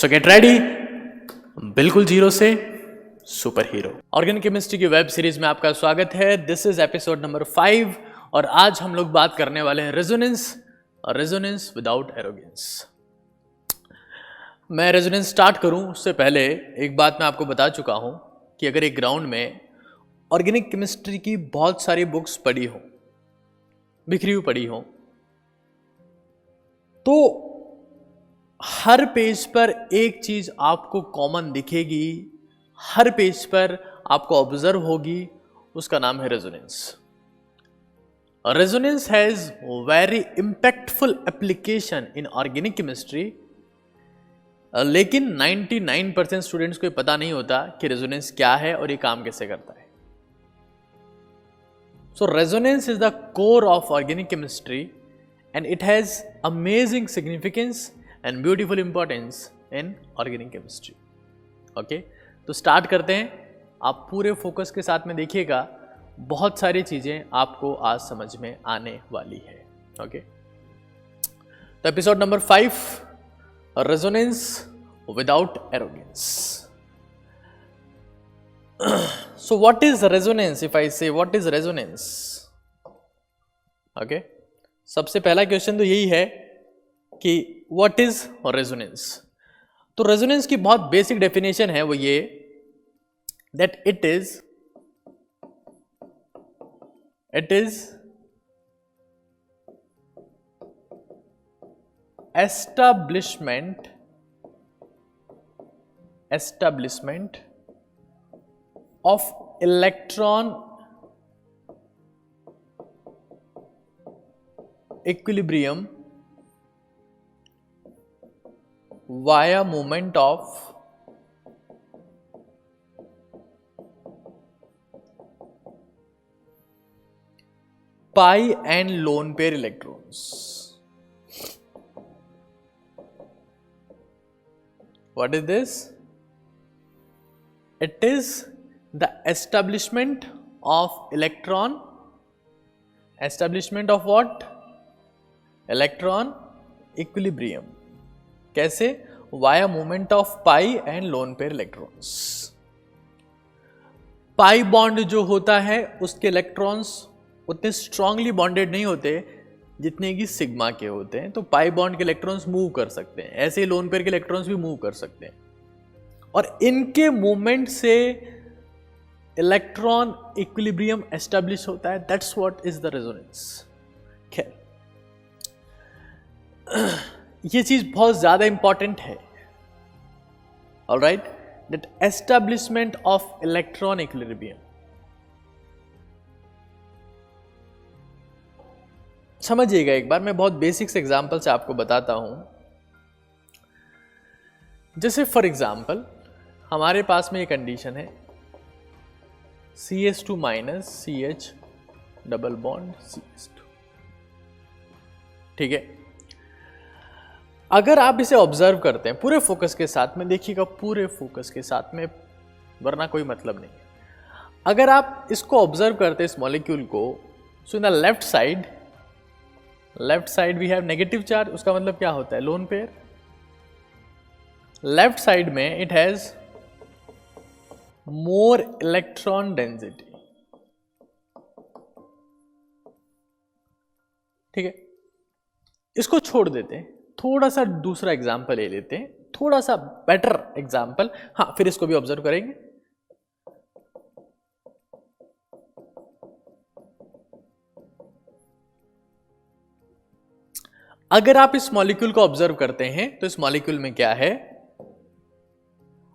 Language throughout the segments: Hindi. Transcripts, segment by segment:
सो गेट रेडी, बिल्कुल जीरो से सुपर हीरो। ऑर्गेनिक केमिस्ट्री की वेब सीरीज में आपका स्वागत है। दिस इज एपिसोड नंबर 5 और आज हम लोग बात करने वाले हैं रेजोनेंस और रेजोनेंस विदाउट एरोगेंस। मैं रेजोनेंस स्टार्ट करूं उससे पहले एक बात मैं आपको बता चुका हूं कि अगर एक ग्राउंड में ऑर्गेनिक केमिस्ट्री की बहुत सारी बुक्स पड़ी हो, बिखरी हुई पड़ी हो, तो हर पेज पर एक चीज आपको कॉमन दिखेगी, हर पेज पर आपको ऑब्जर्व होगी, उसका नाम है resonance. Resonance has very impactful application in organic chemistry, लेकिन 99% स्टूडेंट्स को पता नहीं होता कि रेजोनेंस क्या है और ये काम कैसे करता है। So resonance is the core of organic chemistry and it has amazing significance and beautiful importance in organic chemistry. Okay, तो स्टार्ट करते हैं। आप पूरे फोकस के साथ में देखिएगा, बहुत सारी चीजें आपको आज समझ में आने वाली है। ओके, तो episode number 5, resonance without arrogance. So what is resonance? If I से व्हाट इज रेजोनेंस, ओके, सबसे पहला क्वेश्चन तो यही है कि व्हाट इज रेजोनेंस। तो रेजोनेंस की बहुत बेसिक डेफिनेशन है, वो ये that it is establishment of electron equilibrium via movement of pi and lone pair electrons. What is this? It is the establishment of what? Electron equilibrium. कैसे? Via movement of pi and lone pair electrons. Pi bond जो होता है उसके इलेक्ट्रॉन्स उतने स्ट्रांगली बॉन्डेड नहीं होते जितने कि सिग्मा के होते हैं, तो पाई बॉन्ड के इलेक्ट्रॉन्स मूव कर सकते हैं, ऐसे ही लोन पेयर के इलेक्ट्रॉन्स भी मूव कर सकते हैं और इनके मूवमेंट से इलेक्ट्रॉन इक्विलिब्रियम एस्टेब्लिश होता है। That's what is the resonance. खैर, ये चीज बहुत ज्यादा इंपॉर्टेंट है। Alright, that establishment of electron equilibrium. समझिएगा एक बार, मैं बहुत बेसिक्स एग्जांपल से आपको बताता हूं। जैसे फॉर एग्जांपल हमारे पास में एक कंडीशन है CH2 minus CH double bond CH2, ठीक है। अगर आप इसे ऑब्जर्व करते हैं पूरे फोकस के साथ में, देखिएगा पूरे फोकस के साथ में, वरना कोई मतलब नहीं है। अगर आप इसको ऑब्जर्व करते हैं इस मॉलिक्यूल को, so in the left side we have negative charge. उसका मतलब क्या होता है? Lone pair. लेफ्ट साइड में it has more electron density, ठीक है। इसको छोड़ देते हैं, थोड़ा सा दूसरा एग्जाम्पल ले लेते हैं, थोड़ा सा बेटर एग्जाम्पल। हाँ, फिर इसको भी ऑब्जर्व करेंगे। अगर आप इस मॉलिक्यूल को ऑब्जर्व करते हैं तो इस मॉलिक्यूल में क्या है?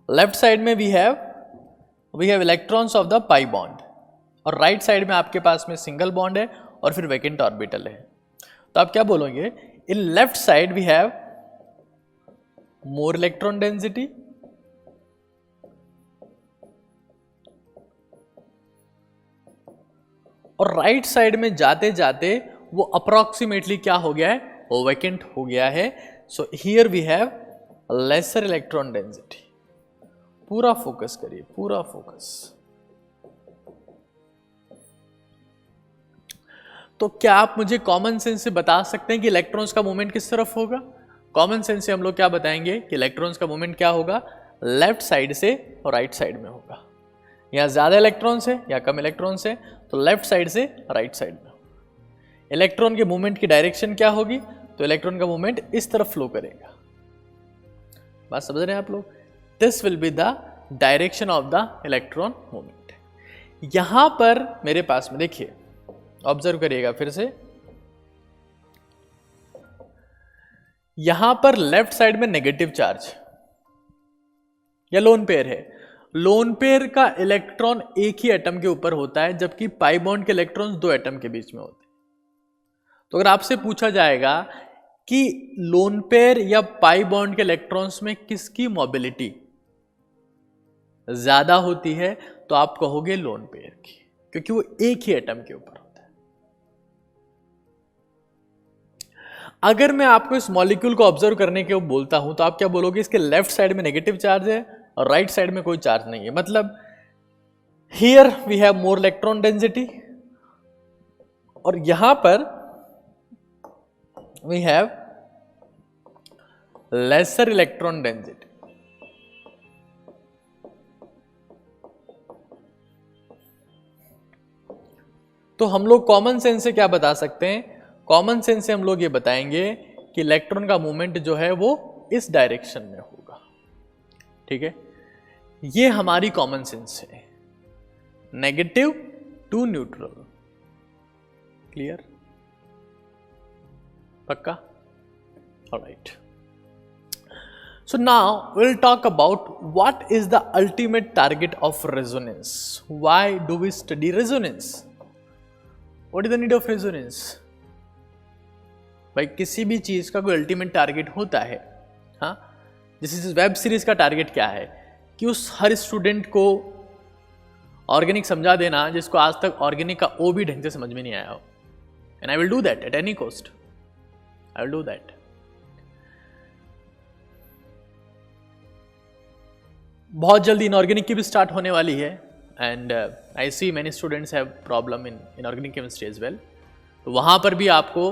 लेफ्ट साइड में we have electrons of the pi bond और राइट साइड में आपके पास में सिंगल बॉन्ड है और फिर वैकेंट ऑर्बिटल है। तो आप क्या बोलोगे? In left side we have more electron density और राइट साइड में जाते जाते वो अप्रोक्सीमेटली क्या हो गया है? वो वैकेंट हो गया है। So here we have lesser electron density. पूरा फोकस करिए, पूरा फोकस। तो क्या आप मुझे कॉमन सेंस से बता सकते हैं कि इलेक्ट्रॉन्स का मूवमेंट किस तरफ होगा? कॉमन सेंस से हम लोग क्या बताएंगे कि इलेक्ट्रॉन्स का मूवमेंट क्या होगा, लेफ्ट साइड से और राइट साइड में होगा। यहाँ ज़्यादा इलेक्ट्रॉन्स है या कम इलेक्ट्रॉन्स है तो लेफ्ट साइड से राइट साइड में। इलेक्ट्रॉन के मूवमेंट की डायरेक्शन क्या होगी, तो इलेक्ट्रॉन का मूवमेंट इस तरफ फ्लो करेगा। बात समझ रहे हैं आप लोग? This will be the direction of the electron movement. यहां पर मेरे पास में देखिए, ऑब्जर्व करिएगा फिर से, यहां पर लेफ्ट साइड में नेगेटिव चार्ज या लोन पेयर है। लोन पेयर का इलेक्ट्रॉन एक ही एटम के ऊपर होता है, जबकि पाई बॉन्ड के इलेक्ट्रॉन्स दो एटम के बीच में होते हैं। तो अगर आपसे पूछा जाएगा कि लोन पेयर या पाई बॉन्ड के इलेक्ट्रॉन्स में किसकी मोबिलिटी ज्यादा होती है, तो आप कहोगे लोन पेयर की, क्योंकि वो एक ही एटम के ऊपर होता है। अगर मैं आपको इस मॉलिक्यूल को ऑब्जर्व करने के बोलता हूं तो आप क्या बोलोगे, इसके लेफ्ट साइड में नेगेटिव चार्ज है और राइट साइड में कोई चार्ज नहीं है। मतलब here we have more electron density और यहां पर we have lesser electron density. तो हम लोग कॉमन सेंस से क्या बता सकते हैं, कॉमन सेंस से हम लोग ये बताएंगे कि इलेक्ट्रॉन का मूवमेंट जो है वो इस डायरेक्शन में होगा। ठीक है, ये हमारी कॉमन सेंस है, नेगेटिव टू न्यूट्रल। क्लियर? पक्का? Alright. So now we'll talk about what is the ultimate target of resonance. Why do we study resonance? What is the need of resonance? भाई किसी भी चीज का कोई अल्टीमेट टारगेट होता है। हाँ, जैसे इस वेब सीरीज का टारगेट क्या है कि उस हर स्टूडेंट को ऑर्गेनिक समझा देना जिसको आज तक ऑर्गेनिक का ओ भी ढंग से समझ में नहीं आया हो। And I will do that at any cost, I will do that. बहुत जल्दी इनऑर्गेनिक की भी स्टार्ट होने वाली है and I see many students have problem in inorganic chemistry as well. तो वहाँ पर भी आपको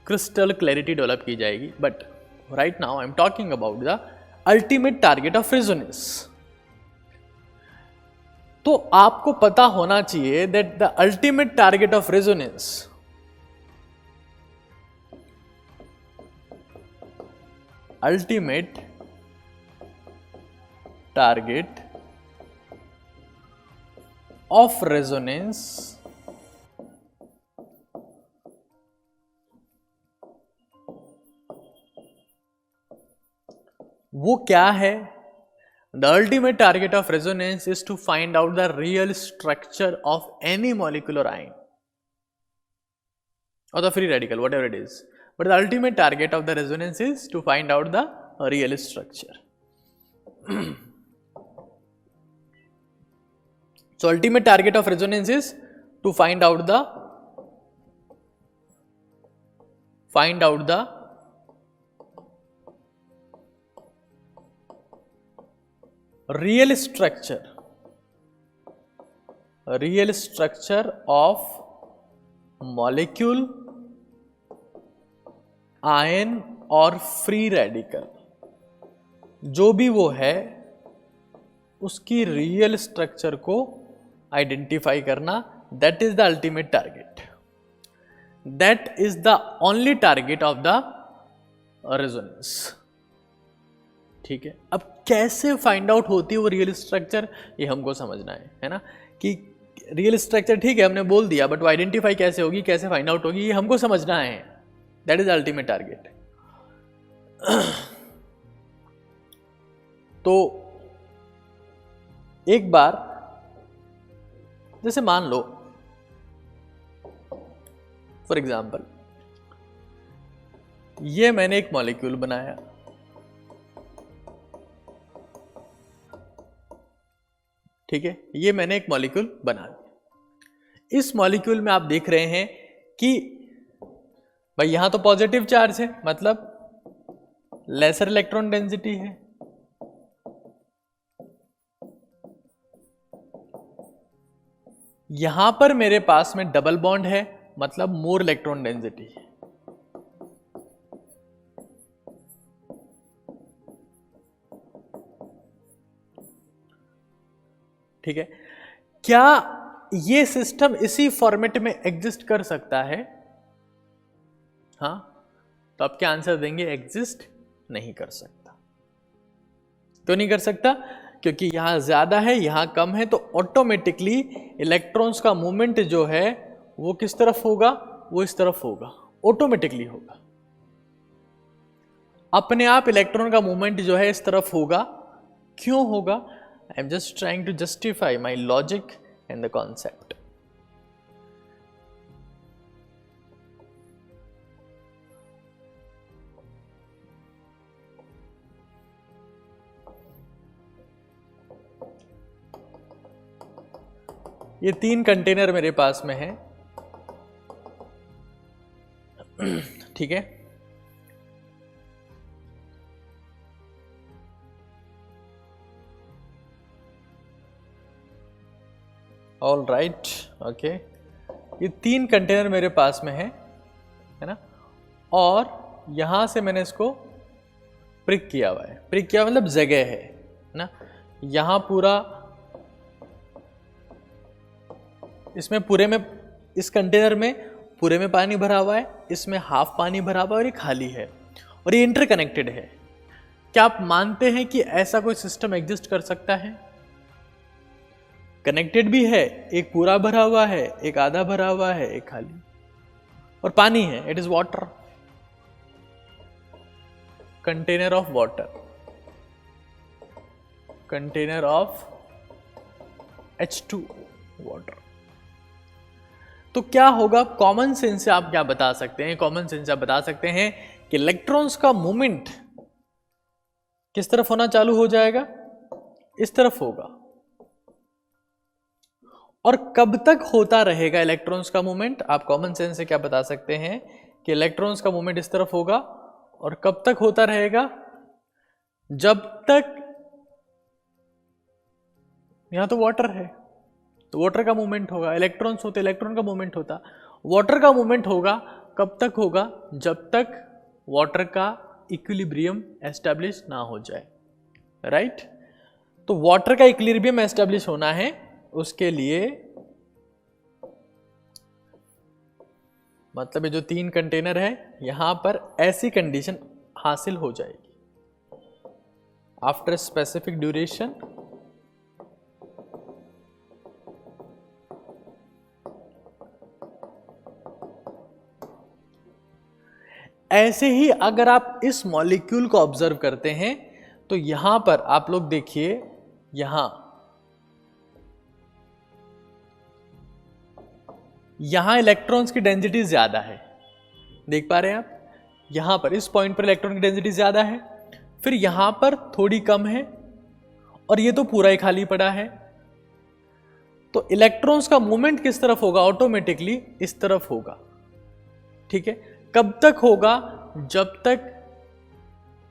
क्रिस्टल क्लैरिटी डेवलप की जाएगी। But right now I am talking about the ultimate target of resonance. तो आपको पता होना चाहिए that the ultimate target of resonance ultimate target of resonance वो क्या है? The ultimate target of resonance is to find out the real structure of any molecular ion or the free radical, whatever it is. But the ultimate target of the resonance is to find out the real structure. So ultimate target of resonance is to find out the real structure of molecule, ion और free radical, जो भी वो है उसकी रियल स्ट्रक्चर को आइडेंटिफाई करना। That is the ultimate target, that is the only target of the resonance. ठीक है, अब कैसे फाइंड आउट होती है वो रियल स्ट्रक्चर, ये हमको समझना है ना। कि रियल स्ट्रक्चर ठीक है हमने बोल दिया, बट वो आइडेंटिफाई कैसे होगी, कैसे फाइंड आउट होगी, ये हमको समझना है। That is the ultimate target. तो एक बार जैसे मान लो फॉर एग्जाम्पल ये मैंने एक मॉलिक्यूल बनाया, ठीक है, ये मैंने एक मॉलिक्यूल बना दिया। इस मॉलिक्यूल में आप देख रहे हैं कि भाई यहां तो पॉजिटिव चार्ज है, मतलब लेसर इलेक्ट्रॉन डेंसिटी है। यहां पर मेरे पास में डबल बॉन्ड है, मतलब मोर इलेक्ट्रॉन डेंसिटी है। ठीक है, क्या ये सिस्टम इसी फॉर्मेट में एग्जिस्ट कर सकता है? हाँ, तो आप क्या आंसर देंगे? एग्जिस्ट नहीं कर सकता। क्यों नहीं कर सकता? क्योंकि यहां ज्यादा है, यहां कम है, तो ऑटोमेटिकली इलेक्ट्रॉन्स का मूवमेंट जो है वो किस तरफ होगा? वो इस तरफ होगा, ऑटोमेटिकली होगा। अपने आप इलेक्ट्रॉन का मूवमेंट जो है इस तरफ होगा। क्यों होगा? I am just trying to justify my logic and the concept. ये 3 कंटेनर मेरे पास में है, ठीक है। ऑल राइट, ओके, ये 3 कंटेनर मेरे पास में है ना, और यहां से मैंने इसको प्रिक किया हुआ है। प्रिक किया मतलब जगह है ना, यहां पूरा, इसमें पूरे में, इस कंटेनर में पूरे में पानी भरा हुआ है, इसमें हाफ पानी भरा हुआ है और ये खाली है, और ये इंटरकनेक्टेड है। क्या आप मानते हैं कि ऐसा कोई सिस्टम एग्जिस्ट कर सकता है? कनेक्टेड भी है, एक पूरा भरा हुआ है, एक आधा भरा हुआ है, एक खाली, और पानी है, it is water, container of water, container of H2 water. तो क्या होगा? कॉमन सेंस से आप क्या बता सकते हैं? कॉमन सेंस से आप बता सकते हैं कि इलेक्ट्रॉन्स का मूवमेंट किस तरफ होना चालू हो जाएगा? इस तरफ होगा। और कब तक होता रहेगा इलेक्ट्रॉन्स का मूवमेंट? आप कॉमन सेंस से क्या बता सकते हैं कि इलेक्ट्रॉन्स का मूवमेंट इस तरफ होगा, और कब तक होता रहेगा? जब तक, यहां तो वाटर है तो वाटर का मूवमेंट होगा, इलेक्ट्रॉन्स होते इलेक्ट्रॉन का मूवमेंट होता, वाटर का मूवमेंट होगा। कब तक होगा? जब तक वाटर का इक्विलिब्रियम एस्टेब्लिश ना हो जाए, राइट। तो वाटर का इक्विलिब्रियम एस्टेब्लिश होना है, उसके लिए मतलब ये जो 3 कंटेनर है, यहां पर ऐसी कंडीशन हासिल हो जाएगी। आफ्टर स्पेसिफिक ड्यूरेशन, ऐसे ही अगर आप इस मॉलिक्यूल को ऑब्जर्व करते हैं तो यहां पर आप लोग देखिए, यहां इलेक्ट्रॉन्स की डेंसिटी ज्यादा है, देख पा रहे हैं आप? यहां पर इस पॉइंट पर इलेक्ट्रॉन की डेंसिटी ज्यादा है, फिर यहां पर थोड़ी कम है, और ये तो पूरा ही खाली पड़ा है। तो इलेक्ट्रॉन्स का मूवमेंट किस तरफ होगा? ऑटोमेटिकली इस तरफ होगा, ठीक है। कब तक होगा? जब तक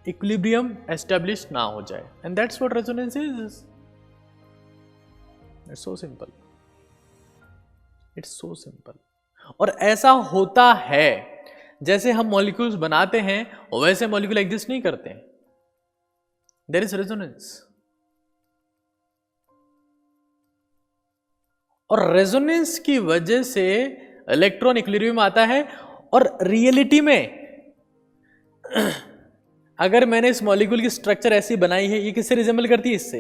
इक्विलिब्रियम एस्टेब्लिश ना हो जाए, and that's what resonance is. It's so simple, it's so simple. और ऐसा होता है, जैसे हम मॉलिक्यूल्स बनाते हैं वैसे मॉलिक्यूल एग्जिस्ट नहीं करते हैं, देयर इज रेजोनेंस। और रेजोनेंस की वजह से इलेक्ट्रॉन इक्विलिब्रियम आता है। और रियलिटी में अगर मैंने इस मॉलिक्यूल की स्ट्रक्चर ऐसी बनाई है, ये किससे रिजेंबल करती है? इससे।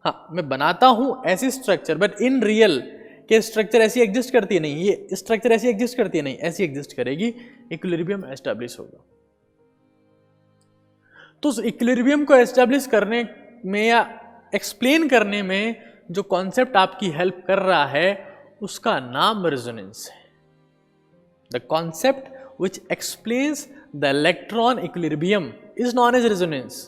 हाँ, मैं बनाता हूं ऐसी स्ट्रक्चर, बट इन रियल के स्ट्रक्चर ऐसी एग्जिस्ट करती है नहीं, ये स्ट्रक्चर ऐसी एग्जिस्ट करती है नहीं, ऐसी एग्जिस्ट करेगी, इक्विलिब्रियम एस्टेब्लिश होगा। तो उस इक्विलिब्रियम को एस्टेब्लिश करने में या एक्सप्लेन करने में जो कॉन्सेप्ट आपकी हेल्प कर रहा है, उसका नाम रेजोनेंस है। The concept which explains the electron equilibrium is known as resonance.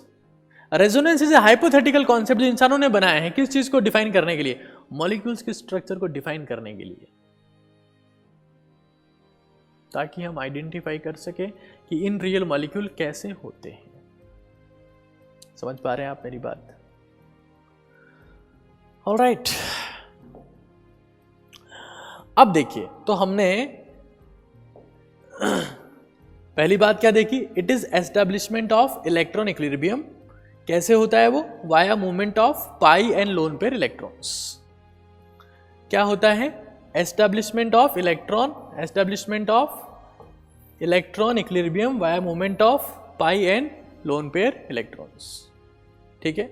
Resonance is a hypothetical concept जो इंसानों ने बनाया है, किस चीज को डिफाइन करने के लिए? मॉलिक्यूल्स के स्ट्रक्चर को डिफाइन करने के लिए, ताकि हम आइडेंटिफाई कर सके कि इन रियल मॉलिक्यूल कैसे होते हैं। समझ पा रहे हैं आप मेरी बात? ऑलराइट, अब देखिए, तो हमने पहली बात क्या देखी? It is establishment of electron equilibrium कैसे होता है वो? Via movement of pi and lone pair electrons. क्या होता है? Establishment of electron equilibrium via movement of pi and lone pair electrons. ठीक है।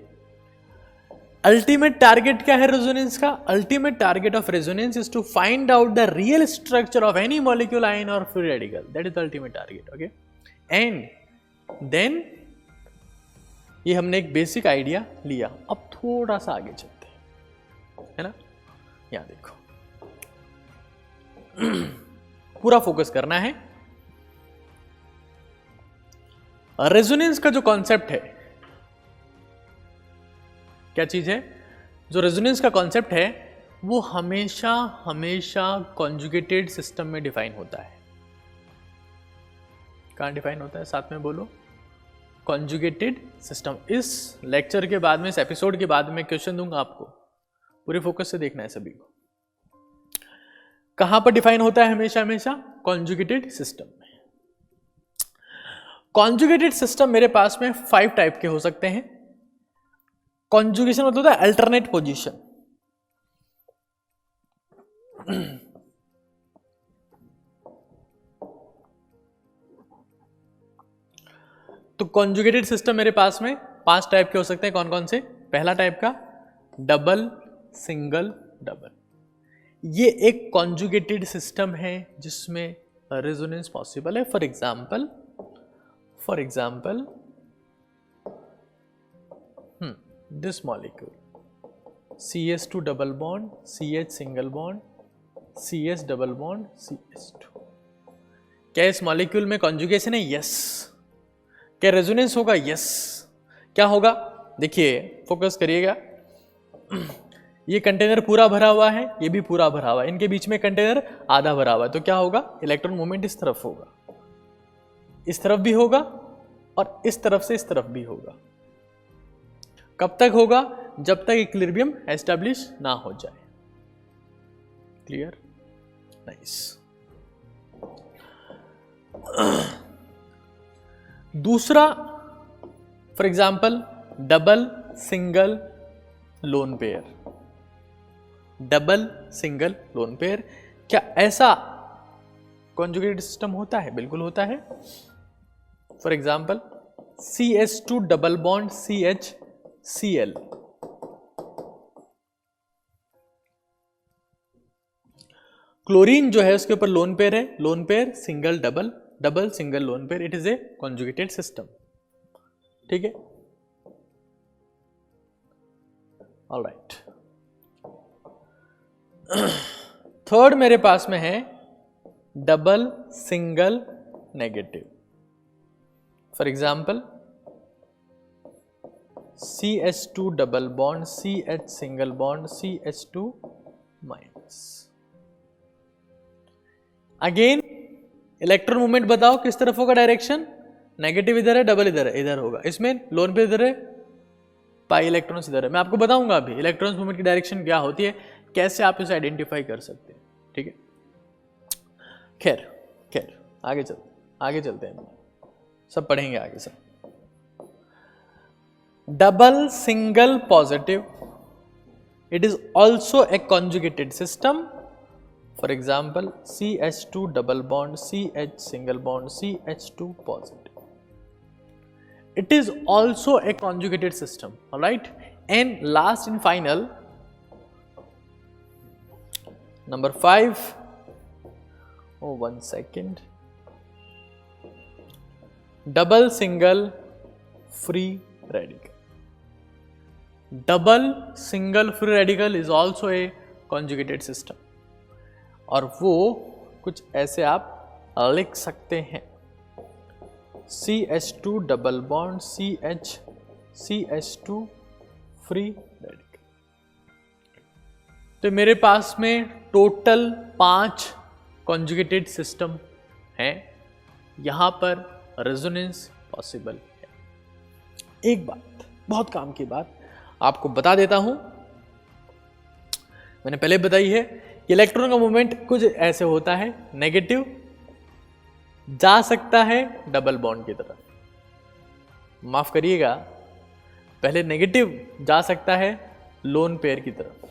अल्टीमेट टारगेट क्या है रेजोनेंस का? Ultimate target of resonance is to find out the real structure of any molecule, ion और free radical. That is the ultimate target. Okay, and then ये हमने एक बेसिक आइडिया लिया। अब थोड़ा सा आगे चलते हैं, है ना। यहां देखो, पूरा फोकस करना है। रेजोनेंस का जो कॉन्सेप्ट है, क्या चीज है? जो रेजोनेंस का कॉन्सेप्ट है वो हमेशा कॉन्जुगेटेड सिस्टम में डिफाइन होता है। कहां डिफाइन होता है? साथ में बोलो, कॉन्जुगेटेड सिस्टम। इस लेक्चर के बाद में, इस एपिसोड के बाद में क्वेश्चन दूंगा आपको, पूरे फोकस से देखना है सभी को। कहां पर डिफाइन होता है? हमेशा कॉन्जुगेटेड सिस्टम में। कॉन्जुगेटेड सिस्टम मेरे पास में 5 टाइप के हो सकते हैं। कॉन्जुगेशन मतलब होता है अल्टरनेट पोजीशन। तो कॉन्जुगेटेड सिस्टम मेरे पास में 5 टाइप के हो सकते हैं। कौन कौन से? पहला टाइप का डबल, सिंगल, डबल। ये एक कॉन्जुगेटेड सिस्टम है जिसमें रेजोनेंस पॉसिबल है। For example this molecule CH2 double bond CH single bond CS double bond CH2। क्या इस मॉलिक्यूल में कॉन्जुगेशन है? यस। क्या रेजोनेंस होगा? यस। क्या होगा? देखिए, फोकस करिएगा। ये कंटेनर पूरा भरा हुआ है, ये भी पूरा भरा हुआ है, इनके बीच में कंटेनर आधा भरा हुआ है। तो क्या होगा? इलेक्ट्रॉन मूवमेंट इस तरफ होगा, इस तरफ भी होगा और इस तरफ से इस तरफ भी होगा। कब तक होगा? जब तक इक्विलिब्रियम एस्टेब्लिश ना हो जाए। क्लियर? नाइस। दूसरा, for example double, single, lone pair. Double, single, lone pair. क्या ऐसा कॉन्जुगेटेड सिस्टम होता है? बिल्कुल होता है। For example CH2 double bond CHCl। Chlorine जो है उसके ऊपर लोन पेयर है, lone pair, single, double, double, single, lone pair. It is a conjugated system. ठीक है, ऑलराइट। थर्ड मेरे पास में है double, single, negative. For example CH2 double bond CH single bond CH2 minus. Again electron movement बताओ किस तरफ होगा? डायरेक्शन नेगेटिव इधर है, डबल इधर है, इधर होगा। इसमें लोन पे इधर है, पाई इलेक्ट्रॉन्स इधर है। मैं आपको बताऊंगा अभी इलेक्ट्रॉन मूवमेंट की डायरेक्शन क्या होती है, कैसे आप इसे आइडेंटिफाई कर सकते हैं। ठीक है, खैर आगे चलते हैं, सब पढ़ेंगे आगे सब। Double, single, positive, it is also a conjugated system. For example CH2 double bond CH single bond CH2 positive, it is also a conjugated system. Alright, and last in final, number 5, oh 1 second, double, single, free radical. Double, single, free radical is also a conjugated system, और वो कुछ ऐसे आप लिख सकते हैं CH2 double bond CH2 free radical. तो मेरे पास में टोटल 5 कॉन्जुगेटेड सिस्टम हैं। यहां पर रेजोनेंस पॉसिबल है। एक बात, बहुत काम की बात आपको बता देता हूं, मैंने पहले बताई है, इलेक्ट्रॉन का मूवमेंट कुछ ऐसे होता है, नेगेटिव जा सकता है डबल बॉन्ड की तरफ। माफ करिएगा, पहले नेगेटिव जा सकता है लोन पेयर की तरफ।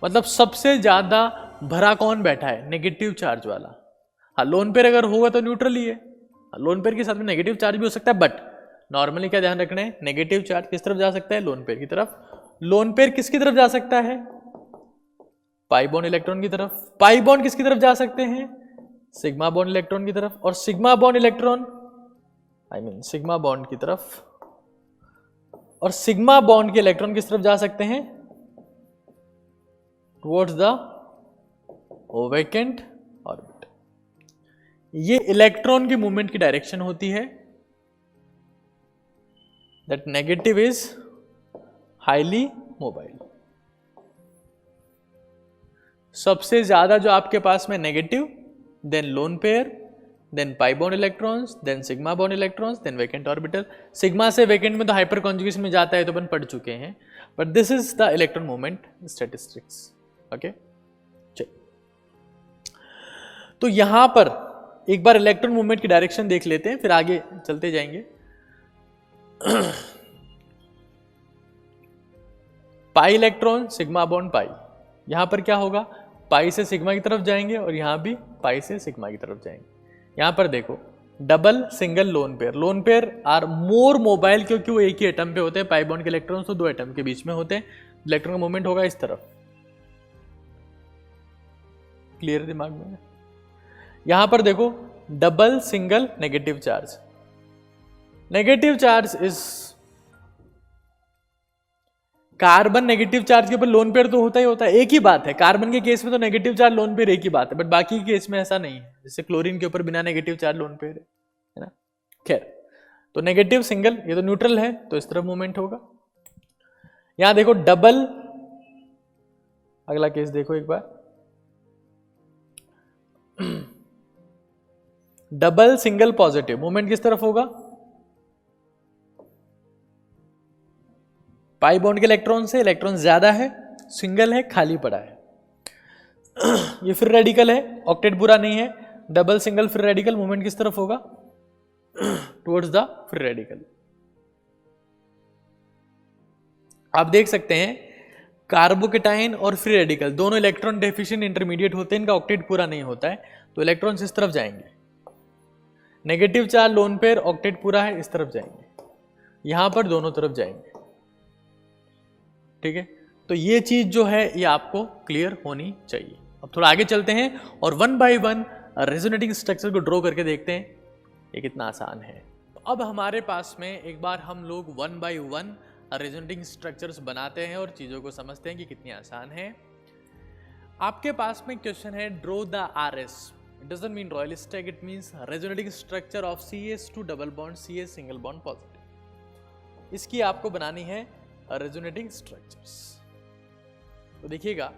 मतलब सबसे ज्यादा भरा कौन बैठा है? नेगेटिव चार्ज वाला। हाँ, लोन पेयर अगर होगा तो न्यूट्रल ही है। लोन पेयर के साथ में नेगेटिव चार्ज भी हो सकता है, बट नॉर्मली क्या ध्यान रखना है, नेगेटिव चार्ज किस तरफ जा सकता है? लोन पेयर की तरफ। लोन पेयर किसकी तरफ जा सकता है? पाई बॉन्ड इलेक्ट्रॉन की तरफ। पाई बॉन्ड किसकी तरफ जा सकते हैं? सिग्मा बॉन्ड इलेक्ट्रॉन की तरफ। और sigma bond electron sigma bond की तरफ। और सिग्मा बॉन्ड के इलेक्ट्रॉन किस तरफ जा सकते हैं? Towards the vacant orbit. ये इलेक्ट्रॉन की मूवमेंट की डायरेक्शन होती है। That negative is highly mobile. सबसे ज्यादा जो आपके पास में negative, then lone pair, then pi bond electrons, then sigma bond electrons, then vacant orbital. Sigma से वैकेंट में तो हाइपर कॉन्जुगेशन में जाता है, तो अपन पढ़ चुके हैं, but this is the electron movement statistics. Okay, तो यहां पर एक बार इलेक्ट्रॉन मूवमेंट की डायरेक्शन देख लेते हैं, फिर आगे चलते जाएंगे। Pi electron, sigma bond pi, यहां पर क्या होगा? पाई से सिग्मा की तरफ जाएंगे और यहां भी पाई से सिग्मा की तरफ जाएंगे। यहां पर देखो, double, single, lone pair. Lone pair are more mobile, क्योंकि वो एक ही एटम पे होते हैं। पाई बॉन्ड के इलेक्ट्रॉन्स तो दो एटम के बीच में होते हैं। इलेक्ट्रॉन का मूवमेंट होगा इस तरफ। क्लियर दिमाग में? यहां पर देखो, double, single, negative charge. Negative charge is carbon. Negative charge के ऊपर लोन पेयर तो होता ही होता है, एक ही बात है। कार्बन के केस में तो नेगेटिव चार्ज लोन पेयर एक ही बात है, बट बाकी के केस में ऐसा नहीं है। जैसे क्लोरीन के ऊपर बिना नेगेटिव चार्ज लोन पेयर है ना। खैर, तो नेगेटिव, सिंगल, ये तो न्यूट्रल है, तो इस तरफ मूवमेंट होगा। यहां देखो डबल, अगला केस देखो एक बार, डबल, सिंगल, पॉजिटिव, मूवमेंट किस तरफ होगा? पाई बॉन्ड के इलेक्ट्रॉन से इलेक्ट्रॉन ज्यादा है, सिंगल है, खाली पड़ा है। ये फिर रेडिकल है, ऑक्टेट पूरा नहीं है। डबल, सिंगल, फिर रेडिकल, मूवमेंट किस तरफ होगा? टुवर्ड्स द फिर रेडिकल। आप देख सकते हैं कार्बोकेटाइन और फ्री रेडिकल दोनों इलेक्ट्रॉन डेफिशिएंट इंटरमीडिएट होते हैं, इनका ऑक्टेट पूरा नहीं होता है, तो इलेक्ट्रॉन्स इस तरफ जाएंगे। Negative charge lone pair, octet पूरा है, इस तरफ जाएंगे। यहां पर दोनों तरफ जाएंगे। ठीक है, तो ये चीज जो है ये आपको क्लियर होनी चाहिए। अब थोड़ा आगे चलते हैं और one by one resonating structure को ड्रॉ करके देखते हैं ये कितना आसान है। तो अब हमारे पास में एक बार हम लोग one by one resonating structures बनाते हैं और चीजों को समझते हैं कि कितनी आसान है। आपके पास में क्वेश्चन है, draw the RS. It doesn't mean realistic, it means resonating structure of CH2 double bond CH single bond positive. इसकी आपको बनानी है रेजोनेटिंग स्ट्रक्चर्स। तो देखिएगा,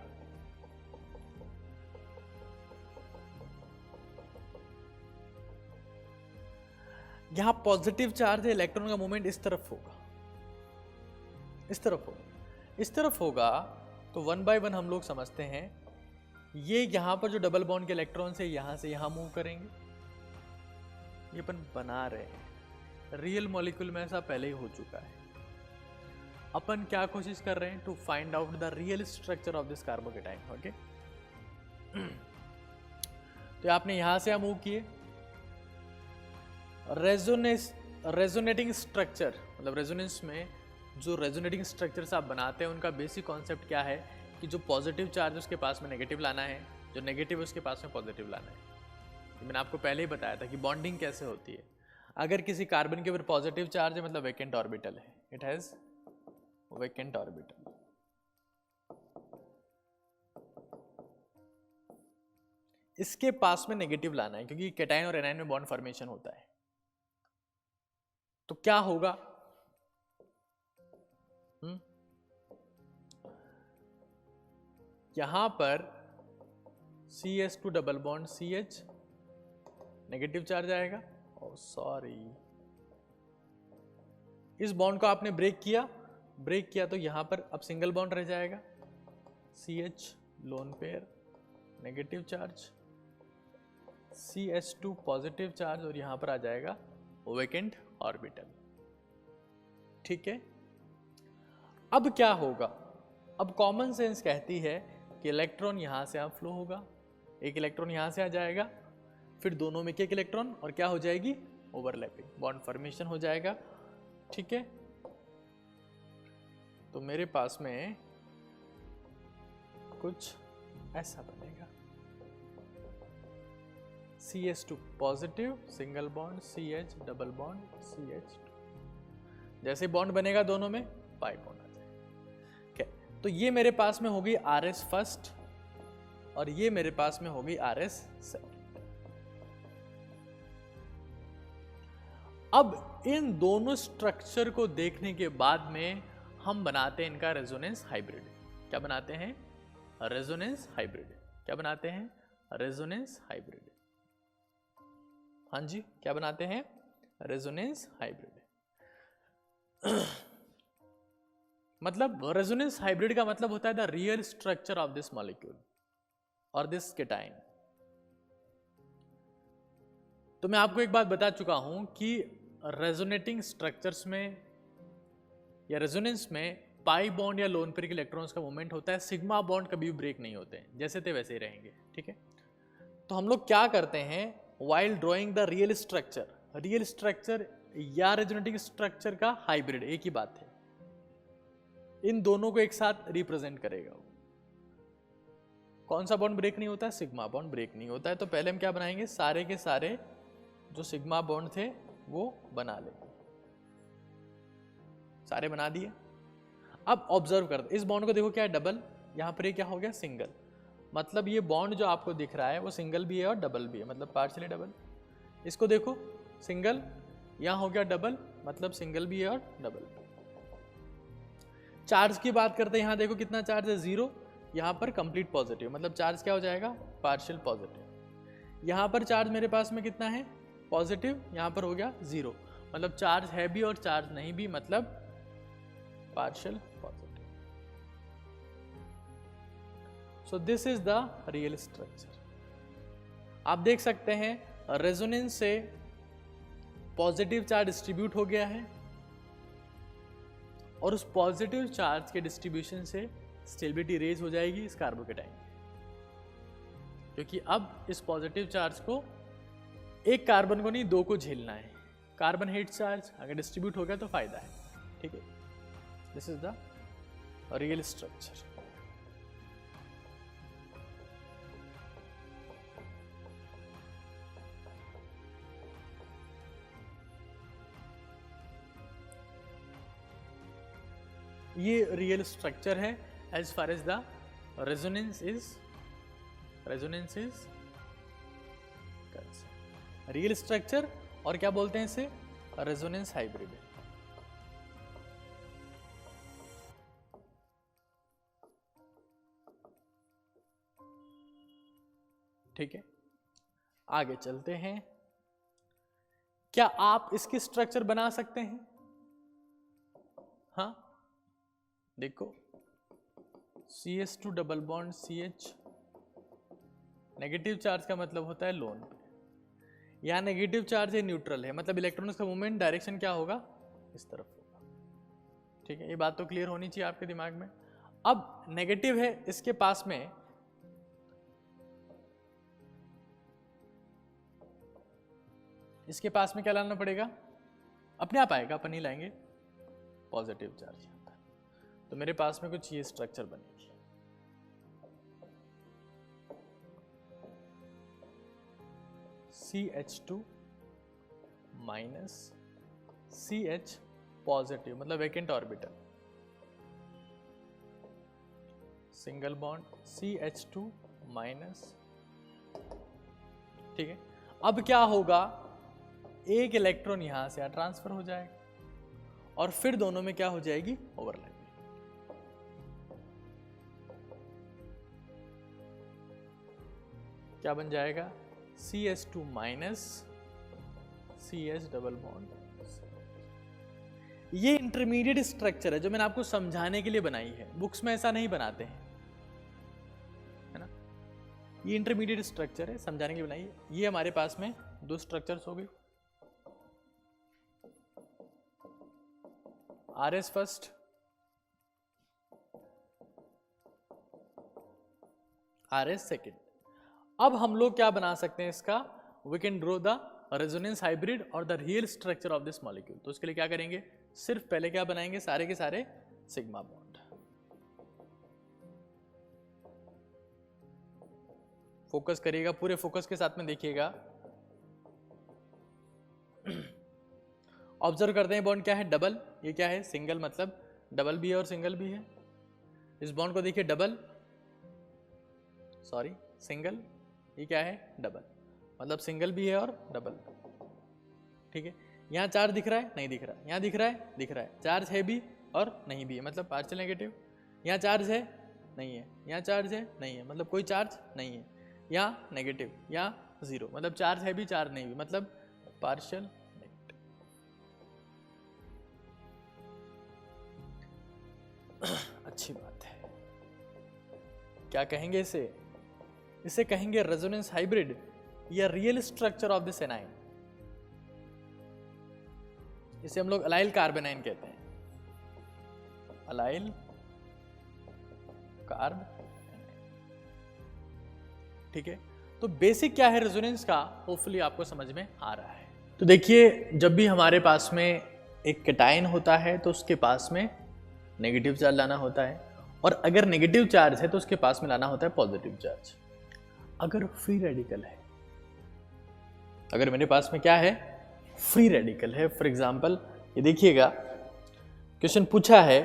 यहां पॉजिटिव चार्ज है, इलेक्ट्रॉन का मूवमेंट इस तरफ होगा, इस तरफ होगा, इस तरफ होगा। तो वन बाय वन हम लोग समझते हैं। ये यहां पर जो डबल बॉन्ड के इलेक्ट्रॉन्स है यहां से यहां मूव करेंगे। ये अपन बना रहे हैं, रियल मॉलिक्यूल में ऐसा पहले ही हो चुका है। अपन क्या कोशिश कर रहे हैं? To find out the real structure of this carbocation. Okay, तो आपने यहां से मूव किए। रेजोनेटिंग स्ट्रक्चर मतलब रेजोनेंस में जो रेजोनेटिंग स्ट्रक्चर्स आप बनाते हैं उनका बेसिक कॉन्सेप्ट क्या है कि जो पॉजिटिव चार्ज उसके पास में नेगेटिव लाना है, जो नेगेटिव उसके पास में पॉजिटिव लाना है। मैंने आपको पहले ही बताया था कि बॉन्डिंग कैसे होती है। अगर किसी कार्बन के ऊपर पॉजिटिव चार्ज है मतलब वैकेंट ऑर्बिटल है, इट हैज वैकेंट ऑर्बिटल। इसके पास में नेगेटिव लाना है क्योंकि कैटायन और एनायन में बॉन्ड फॉर्मेशन होता है। तो क्या होगा? यहां पर CH2 double bond CH negative charge आएगा। ओह सॉरी, इस बॉन्ड को आपने ब्रेक किया तो यहां पर अब सिंगल बॉन्ड रह जाएगा, CH lone pair negative charge, CH2 positive charge और यहां पर आ जाएगा वैकेंट ऑर्बिटल। ठीक है, अब क्या होगा, अब कॉमन सेंस कहती है कि इलेक्ट्रॉन यहां से आप फ्लो होगा, एक इलेक्ट्रॉन यहां से आ जाएगा, फिर दोनों में एक इलेक्ट्रॉन और क्या हो जाएगी, ओवरलैपिंग, बॉन्ड फॉर्मेशन हो जाएगा। ठीक है, तो मेरे पास में कुछ ऐसा बनेगा, CH2 positive single bond, CH double bond, CH2, जैसे बॉन्ड बनेगा दोनों में पाई बॉन्ड आ जाएगा। okay, तो ये मेरे पास में होगी RS फर्स्ट और ये मेरे पास में होगी RS सेकंड। अब इन दोनों स्ट्रक्चर को देखने के बाद में हम बनाते हैं इनका रेजोनेंस हाइब्रिड। क्या बनाते हैं, रेजोनेंस हाइब्रिड। क्या बनाते हैं, रेजोनेंस हाइब्रिड। हाँ जी, क्या बनाते हैं, रेजोनेंस हाइब्रिड। मतलब रेजोनेंस हाइब्रिड का मतलब होता है the real structure of this molecule और दिस केटाइन। तो मैं आपको एक बात बता चुका हूं कि रेजोनेटिंग स्ट्रक्चर्स में या रेजोनेंस में पाई बॉन्ड या लोन पेयर के इलेक्ट्रॉन्स का मूवमेंट होता है, सिग्मा बॉन्ड कभी भी ब्रेक नहीं होते हैं, जैसे थे वैसे ही रहेंगे। ठीक है, तो हम लोग क्या करते हैं, while drawing the real structure या रेजोनेटिंग स्ट्रक्चर का हाइब्रिड, एक ही बात है, इन दोनों को एक साथ रिप्रेजेंट करेगा। वो कौन सा बॉन्ड ब्रेक नहीं होता है, सिग्मा बॉन्ड ब्रेक नहीं होता है। तो पहले हम क्या बनाएंगे, सारे के सारे जो सिग्मा बॉन्ड थे वो बना लेंगे, सारे बना दिए। अब ऑब्जर्व कर, इस बॉन्ड को देखो क्या है, डबल, यहां पर ये क्या हो गया, सिंगल। मतलब ये बॉन्ड जो आपको दिख रहा है वो सिंगल भी है और डबल भी है, मतलब पार्शियली डबल। इसको देखो, सिंगल, यहां हो गया डबल, मतलब सिंगल भी है और डबल भी। चार्ज की बात करते हैं, यहां देखो कितना चार्ज है, 0, यहां पर कंप्लीट पॉजिटिव, मतलब चार्ज क्या हो जाएगा, पार्शियल पॉजिटिव। यहां पर चार्ज मेरे पास में कितना है, पॉजिटिव, यहां पर हो गया 0, मतलब चार्ज है भी और चार्ज नहीं भी, मतलब partial positive. So this is the real structure. आप देख सकते हैं रेजोनेंस से पॉजिटिव चार्ज डिस्ट्रीब्यूट हो गया है और उस पॉजिटिव चार्ज के डिस्ट्रीब्यूशन से स्टेबिलिटी रेज हो जाएगी इस कार्बोकेटाइन, क्योंकि अब इस पॉजिटिव चार्ज को एक कार्बन को नहीं, दो को झेलना है। कार्बन हेट चार्ज अगर डिस्ट्रीब्यूट हो गया तो फायदा है। ठीक है, this is the real structure. ये रियल स्ट्रक्चर है as far as the resonance is real structure, और क्या बोलते हैं इसे, रेजोनेंस हाइब्रिड। ठीक है, आगे चलते हैं। क्या आप इसकी स्ट्रक्चर बना सकते हैं? हाँ, देखो, CH2 double bond CH, negative charge का मतलब होता है लोन पे, यहां नेगेटिव चार्ज है, न्यूट्रल है, मतलब इलेक्ट्रॉन्स का मूवमेंट डायरेक्शन क्या होगा, इस तरफ होगा। ठीक है, ये बात तो क्लियर होनी चाहिए आपके दिमाग में। अब नेगेटिव है, इसके पास में क्या लाना पड़ेगा, अपने आप आएगा, अपन ही लाएंगे, पॉजिटिव चार्ज यहां पर। तो मेरे पास में कुछ ये स्ट्रक्चर बनेगी, CH2 माइनस CH पॉजिटिव, मतलब vacant orbital, single bond CH2 minus. ठीक है, अब क्या होगा, एक इलेक्ट्रॉन यहां से ट्रांसफर हो जाएगा और फिर दोनों में क्या हो जाएगी, ओवरलैपिंग। क्या बन जाएगा, CH2 minus CH double bond. ये इंटरमीडिएट स्ट्रक्चर है जो मैंने आपको समझाने के लिए बनाई है, बुक्स में ऐसा नहीं बनाते हैं, है ना। ये इंटरमीडिएट स्ट्रक्चर है, समझाने के लिए बनाई है। ये हमारे पास में दो स्ट्रक्चर्स हो गई, RS फर्स्ट RS सेकेंड। अब हम लोग क्या बना सकते हैं इसका, we can draw the resonance hybrid और the real structure of this molecule. तो उसके लिए क्या करेंगे, सिर्फ पहले क्या बनाएंगे, सारे के सारे सिग्मा बॉन्ड। फोकस करिएगा, पूरे फोकस के साथ में देखिएगा। ऑब्जर्व करते हैं बॉन्ड क्या है, डबल, ये क्या है सिंगल, मतलब डबल भी है और सिंगल भी है। इस बॉन्ड को देखिए डबल, सॉरी सिंगल, ये क्या है डबल, मतलब सिंगल भी है और डबल। ठीक है, यहाँ चार्ज दिख रहा है, नहीं दिख रहा, यहाँ दिख रहा है, दिख रहा है, चार्ज है भी और नहीं भी है, मतलब पार्शियल नेगेटिव। यहाँ चार्ज है, नहीं है, यहाँ चार्ज है, नहीं है, मतलब कोई चार्ज नहीं है, यहाँ नेगेटिव, यहाँ जीरो, मतलब चार्ज है भी चार्ज नहीं भी, मतलब पार्शियल नेगेटिव। अच्छी बात है। क्या कहेंगे इसे, इसे कहेंगे रेजोनेंस हाइब्रिड या real structure of this A9. इसे हम लोग अलाइल कार्ब एनाइन कहते हैं, अलाइल कार्ब। ठीक है, तो बेसिक क्या है रेजोनेंस का, होपफुली आपको समझ में आ रहा है। तो देखिए, जब भी हमारे पास में एक कैटायन होता है तो उसके पास में नेगेटिव चार्ज लाना होता है, और अगर नेगेटिव चार्ज है तो उसके पास में लाना होता है पॉजिटिव चार्ज। अगर फ्री रेडिकल है, अगर मेरे पास में क्या है, फ्री रेडिकल है, फॉर एग्जांपल ये देखिएगा, क्वेश्चन पूछा है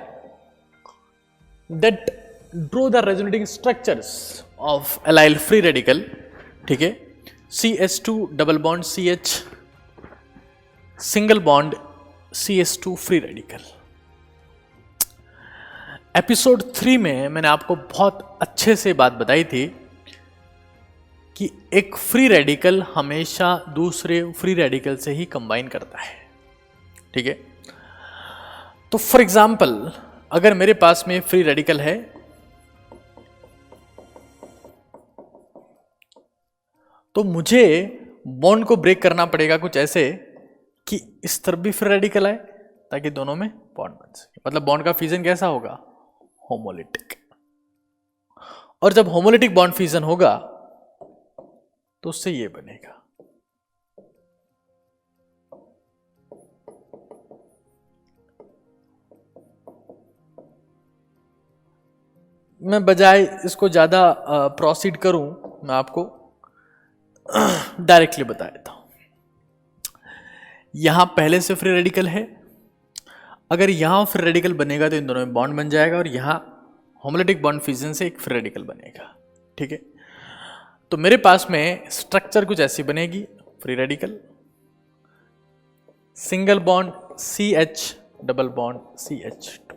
that draw the resonating structures of allyl free radical. ठीक है, CH2 double bond CH, single bond CH2 free radical. Episode 3 में मैंने आपको बहुत अच्छे से बात बताई थी कि एक फ्री रेडिकल हमेशा दूसरे फ्री रेडिकल से ही कंबाइन करता है। ठीक है, तो फॉर एग्जांपल अगर मेरे पास में फ्री रेडिकल है, तो मुझे बॉन्ड को ब्रेक करना पड़ेगा कुछ ऐसे कि इस तरफ भी फ्री रेडिकल आए ताकि दोनों में बॉन्ड बन सके। मतलब बॉन्ड का फ्यूजन कैसा होगा, होमोलिटिक। और जब होमोलिटिक बॉन्ड फ्यूजन होगा तो उससे ये बनेगा। मैं बजाय इसको ज्यादा प्रोसीड करूं, मैं आपको डायरेक्टली बता देता हूं। यहां पहले से फ्री रेडिकल है, अगर यहां फ्री रेडिकल बनेगा तो इन दोनों में बॉन्ड बन जाएगा, और यहां होमोलिटिक बॉन्ड फ्यूजन से एक फ्री रेडिकल बनेगा। ठीक है, तो मेरे पास में स्ट्रक्चर कुछ ऐसी बनेगी, free radical, single bond CH double bond CH2।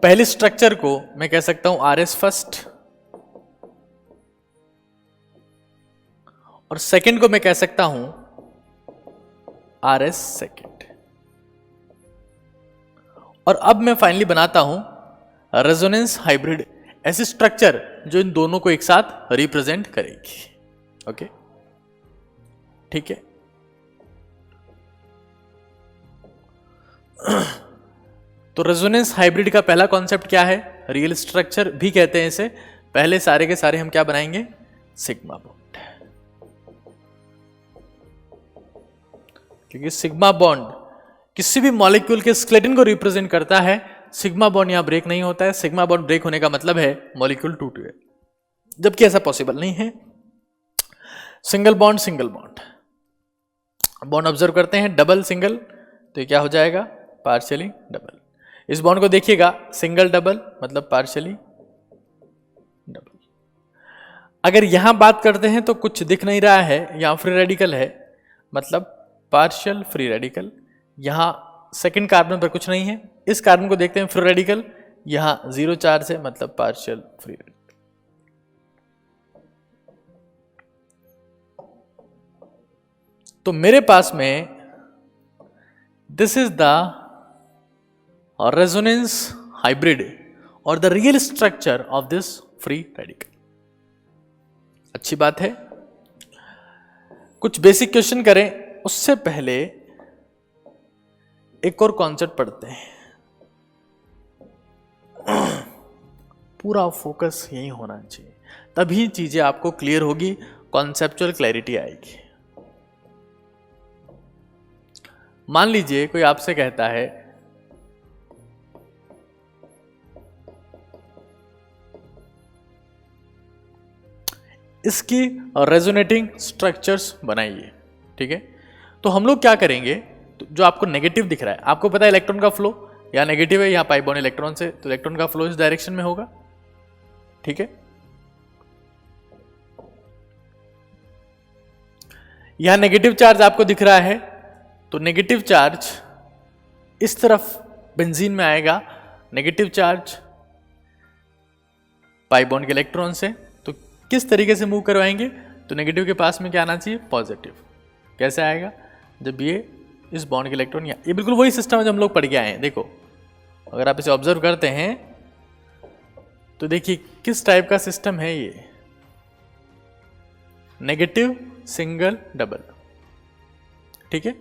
पहले स्ट्रक्चर को मैं कह सकता हूं RS फर्स्ट, और सेकंड को मैं कह सकता हूं RS सेकंड। और अब मैं फाइनली बनाता हूं रेजोनेंस हाइब्रिड, ऐसी स्ट्रक्चर जो इन दोनों को एक साथ रिप्रेजेंट करेगी। ओके, ठीक है। तो रेजोनेंस हाइब्रिड का पहला कॉन्सेप्ट क्या है, रियल स्ट्रक्चर भी कहते हैं इसे। पहले सारे के सारे हम क्या बनाएंगे, सिग्मा बॉन्ड, क्योंकि सिग्मा बॉन्ड किसी भी मॉलिक्यूल के स्केलेटन को रिप्रेजेंट करता है। सिग्मा बॉन्ड यहां ब्रेक नहीं होता है, सिग्मा बॉन्ड ब्रेक होने का मतलब है मॉलिक्यूल टूट गए, जबकि ऐसा पॉसिबल नहीं है। Single bond, single bond, bond observe करते हैं, डबल सिंगल, तो ये क्या हो जाएगा, पार्शियली डबल। इस बॉन्ड को देखिएगा, सिंगल डबल मतलब पार्शियली डबल। अगर यहां बात करते हैं तो कुछ दिख नहीं रहा है, यहां फ्री रेडिकल है मतलब पार्शियल फ्री रेडिकल। यहां सेकंड कार्बन पर कुछ नहीं है, इस कार्बन को देखते हैं फ्री रेडिकल, यहां जीरो चार्ज है मतलब पार्शियल फ्री रेडिकल। तो मेरे पास में this is the resonance hybrid और the real structure of this free radical. अच्छी बात है। कुछ बेसिक क्वेश्चन करें उससे पहले एक और कॉन्सेप्ट पढ़ते हैं। पूरा फोकस यही होना चाहिए, तभी चीजें आपको क्लियर होगी, कॉन्सेप्चुअल क्लैरिटी आएगी। मान लीजिए कोई आपसे कहता है इसकी रेजोनेटिंग स्ट्रक्चर्स बनाइए, ठीक है। तो हम लोग क्या करेंगे, तो जो आपको नेगेटिव दिख रहा है, आपको पता है इलेक्ट्रॉन का फ्लो यहाँ नेगेटिव है, यहाँ पाई बॉन्ड इलेक्ट्रॉन से, तो इलेक्ट्रॉन का फ्लो इस डायरेक्शन में होगा, ठीक है। यहां नेगेटिव चार्ज आपको दिख रहा है, तो नेगेटिव चार्ज इस तरफ बेंजीन में आएगा, नेगेटिव चार्ज पाई बॉन्ड के इलेक्ट्रॉन से, तो किस तरीके से मूव करवाएंगे, तो नेगेटिव के पास में क्या आना चाहिए, पॉजिटिव। कैसे आएगा, जब ये इस बॉन्ड के इलेक्ट्रॉन, ये बिल्कुल वही सिस्टम है जो हम लोग पढ़ के आए हैं। देखो अगर आप इसे ऑब्जर्व करते हैं तो देखिए किस टाइप का सिस्टम है ये, नेगेटिव सिंगल डबल, ठीक है।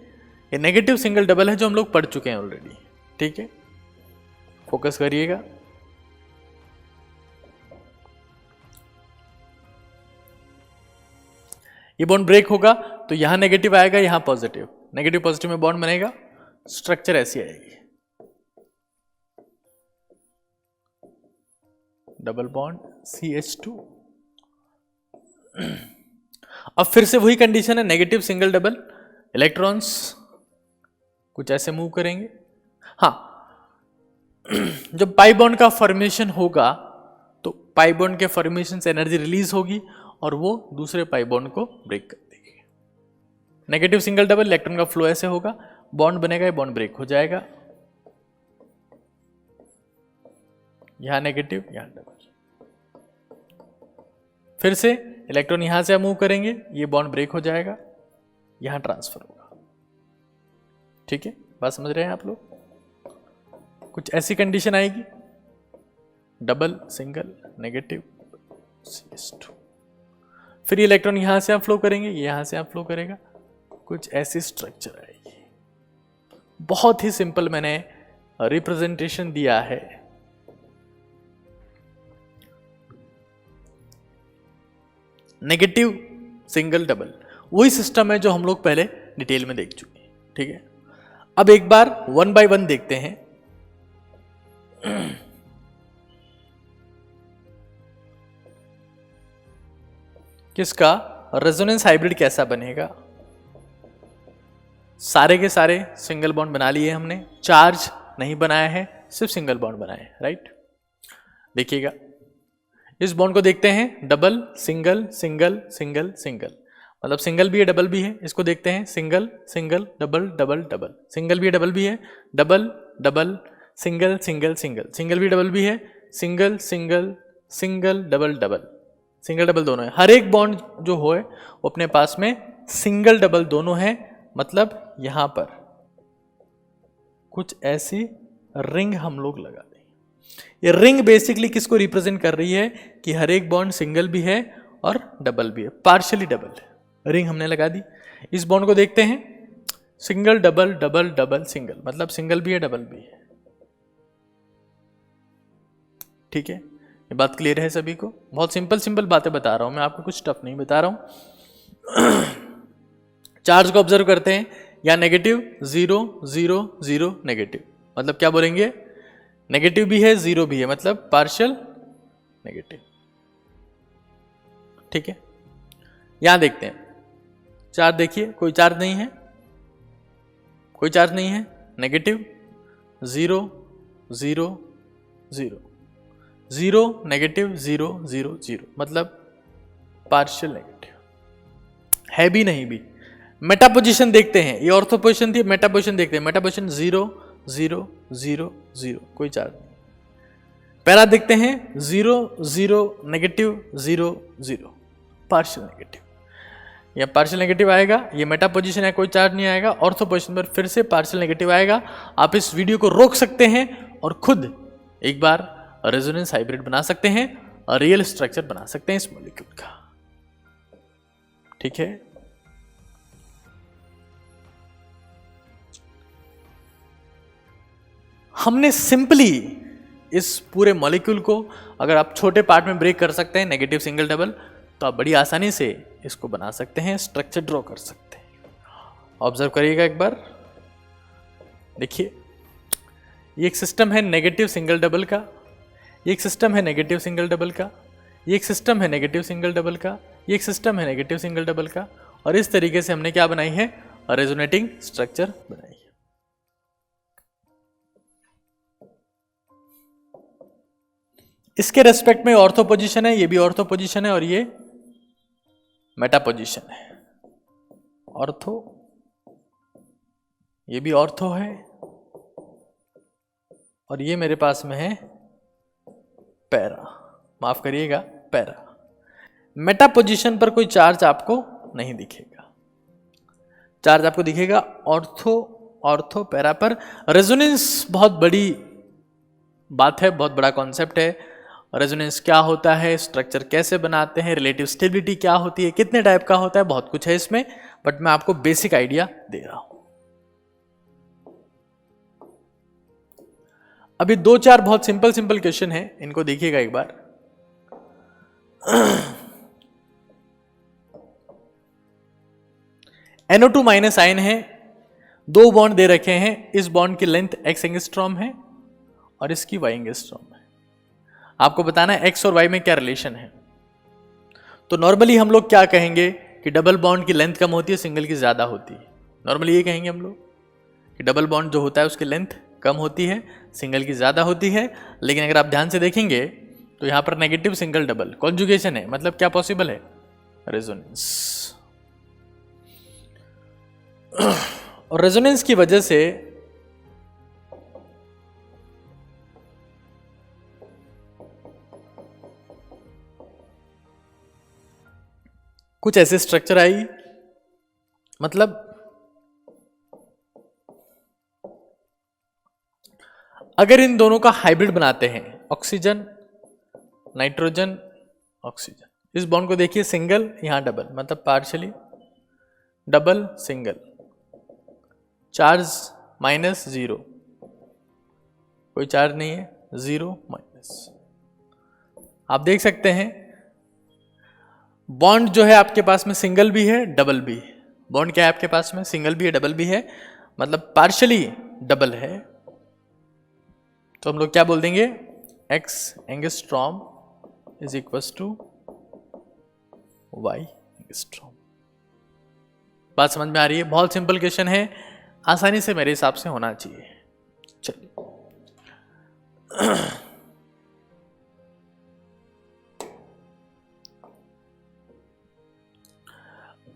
ये नेगेटिव सिंगल डबल है जो हम लोग पढ़ चुके हैं ऑलरेडी, ठीक है। फोकस करिएगा। ये बॉन्ड ब्रेक होगा तो यहां नेगेटिव आएगा, यहां पॉजिटिव, नेगेटिव पॉजिटिव में बॉन्ड बनेगा, स्ट्रक्चर ऐसी आएगी, डबल बॉन्ड CH2। अब फिर से वही कंडीशन है, नेगेटिव सिंगल डबल, इलेक्ट्रॉन्स कुछ ऐसे मूव करेंगे। हाँ, जब पाई बॉन्ड का फॉर्मेशन होगा तो पाई बॉन्ड के फॉर्मेशन से एनर्जी रिलीज होगी और वो दूसरे पाई बॉन्ड को ब्रेक कर देगी। नेगेटिव सिंगल डबल, इलेक्ट्रॉन का फ्लो ऐसे होगा, बॉन्ड बनेगा, ये बॉन्ड ब्रेक हो जाएगा, यहां नेगेटिव यहां डबल, फिर से इलेक्ट्रॉन यहां से मूव करेंगे, ये बॉन्ड ब्रेक हो जाएगा, यहां ट्रांसफर होगा, ठीक है। बात समझ रहे हैं आप लोग, कुछ ऐसी कंडीशन आएगी, डबल सिंगल नेगेटिव CH2, फिर ये इलेक्ट्रॉन यहां से आप फ्लो करेंगे, ये यहां से आप फ्लो करेगा, कुछ ऐसी स्ट्रक्चर आएगी। बहुत ही सिंपल मैंने रिप्रेजेंटेशन दिया है। नेगेटिव सिंगल डबल वही सिस्टम है जो हम लोग पहले डिटेल में देख चुके हैं, ठीक है। अब एक बार 1 by 1 देखते हैं। किसका रेजोनेंस हाइब्रिड कैसा बनेगा, सारे के सारे सिंगल बॉन्ड बना लिए हमने, चार्ज नहीं बनाया है, सिर्फ सिंगल बॉन्ड बनाए हैं, राइट। देखिएगा इस बॉन्ड को देखते हैं, double single single single single, मतलब सिंगल भी है डबल भी है। इसको देखते हैं, single single double double double, single भी है डबल भी है, double double single single single, single भी डबल भी है, single single single double double, single double दोनों है। हर एक बॉन्ड जो हो वो अपने पास में सिंगल डबल दोनों है, मतलब यहां पर कुछ ऐसी रिंग हम लोग लगा दें। ये रिंग बेसिकली किसको रिप्रेजेंट कर रही है कि हर एक बॉन्ड सिंगल भी है और डबल भी है, पार्शियली डबल है, रिंग हमने लगा दी। इस बॉन्ड को देखते हैं, single double double double single, मतलब सिंगल भी है डबल भी है, ठीक है। ये बात क्लियर है सभी को? बहुत सिंपल सिंपल बातें बता रहा हूं मैं आपको, कुछ टफ नहीं बता रहा हूं। चार्ज को ऑब्जर्व करते हैं, या नेगेटिव 0 0 0 नेगेटिव, मतलब क्या बोलेंगे, नेगेटिव भी है जीरो भी है, मतलब पार्शियल नेगेटिव, ठीक है। यहां देखते हैं चार्ज, देखिए कोई चार्ज नहीं है, कोई चार्ज नहीं है, नेगेटिव 0 0 0 0 नेगेटिव 0 0 0, मतलब पार्शियल नेगेटिव है भी नहीं भी। मेटा पोजीशन देखते हैं, ये ऑर्थो पोजीशन थी, मेटा पोजीशन देखते हैं, मेटा पोजीशन 0 0 0 0, कोई चार्ज नहीं। पैरा देखते हैं, 0 0 नेगेटिव 0 0, पार्शियल नेगेटिव, या पार्शियल नेगेटिव आएगा, ये मेटा पोजीशन है, कोई चार्ज नहीं आएगा। ऑर्थो पोजीशन पर फिर से पार्शियल नेगेटिव आएगा। आप इस वीडियो को रोक सकते हैं और खुद एक बार रेजोनेंस हाइब्रिड बना सकते हैं और रियल स्ट्रक्चर बना सकते हैं इस मॉलिक्यूल का, ठीक है। हमने सिंपली इस पूरे मॉलिक्यूल को अगर आप छोटे पार्ट में ब्रेक कर सकते हैं नेगेटिव सिंगल डबल, तो आप बड़ी आसानी से इसको बना सकते हैं, स्ट्रक्चर ड्रॉ कर सकते हैं। ऑब्जर्व करिएगा एक बार, देखिए ये एक सिस्टम है नेगेटिव सिंगल डबल का, ये एक सिस्टम है नेगेटिव सिंगल डबल का, ये एक सिस्टम है नेगेटिव सिंगल डबल का, ये एक सिस्टम है नेगेटिव सिंगल डबल का, और इस तरीके से हमने क्या बनाई है, रेजोनेटिंग स्ट्रक्चर बनाई है। इसके रेस्पेक्ट में ऑर्थो पोजीशन है, ये भी ऑर्थो पोजीशन है और ये मेटा पोजीशन है। ऑर्थो, ये भी ऑर्थो है और ये मेरे पास में है पैरा, माफ करिएगा पैरा। मेटा पोजीशन पर कोई चार्ज आपको नहीं दिखेगा, चार्ज आपको दिखेगा ऑर्थो, ऑर्थो पैरा पर। रेजोनेंस बहुत बड़ी बात है, बहुत बड़ा कॉन्सेप्ट है। रेजोनेंस क्या होता है, स्ट्रक्चर कैसे बनाते हैं, रिलेटिव स्टेबिलिटी क्या होती है, कितने टाइप का होता है, बहुत कुछ है इसमें, बट मैं आपको बेसिक आइडिया दे रहा हूं। अभी 2-4 बहुत सिंपल सिंपल क्वेश्चन है, इनको देखिएगा एक बार। NO2 माइनस आयन है, 2 बॉन्ड दे रखे हैं, इस बॉन्ड की लेंथ x एंगस्ट्रॉम है और इसकी y एंगस्ट्रॉम है। आपको बताना है x और y में क्या रिलेशन है। तो नॉर्मली हम लोग क्या कहेंगे कि डबल बॉन्ड की लेंथ कम होती है, सिंगल की ज्यादा होती है। नॉर्मली ये कहेंगे हम लोग कि डबल बॉन्ड जो होता है उसकी लेंथ कम होती है, सिंगल की ज्यादा होती है। लेकिन अगर आप ध्यान से देखेंगे तो यहां पर नेगेटिव सिंगल डबल कॉन्जुगेशन है, मतलब क्या पॉसिबल है, रेजोनेंस। और रेजोनेंस की वजह से कुछ ऐसे स्ट्रक्चर आई, मतलब अगर इन दोनों का हाइब्रिड बनाते हैं, ऑक्सीजन नाइट्रोजन ऑक्सीजन, इस बॉन्ड को देखिए सिंगल, यहां डबल, मतलब पार्शियली डबल सिंगल, चार्ज -0, कोई चार्ज नहीं है, 0 माइनस। आप देख सकते हैं बॉन्ड जो है आपके पास में सिंगल भी है डबल भी है। बॉन्ड क्या है आपके पास में, सिंगल भी है डबल भी है, मतलब पार्शियली डबल है। तो हम लोग क्या बोल देंगे, x angstrom is equals to y angstrom. बात समझ में आ रही है? बहुत सिंपल क्वेश्चन है, आसानी से मेरे हिसाब से होना चाहिए। चलिए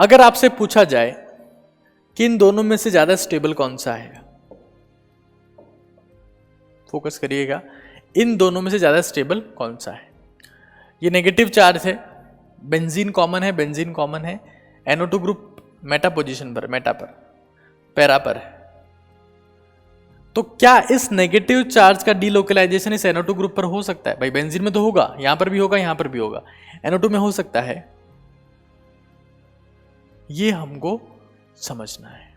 अगर आपसे पूछा जाए कि इन दोनों में से ज्यादा स्टेबल कौन सा है, फोकस करिएगा, इन दोनों में से ज्यादा स्टेबल कौन सा है। ये नेगेटिव चार्ज है, बेंजीन कॉमन है, बेंजीन कॉमन है, NO2 ग्रुप मेटा पोजीशन पर, मेटा पर, पैरा पर है। तो क्या इस नेगेटिव चार्ज का डीलोकलाइजेशन इस NO2 ग्रुप पर हो सकता है? भाई बेंजीन में तो होगा, यहां पर भी होगा, यहां पर भी होगा, NO2 में हो सकता है? ये हमको समझना है।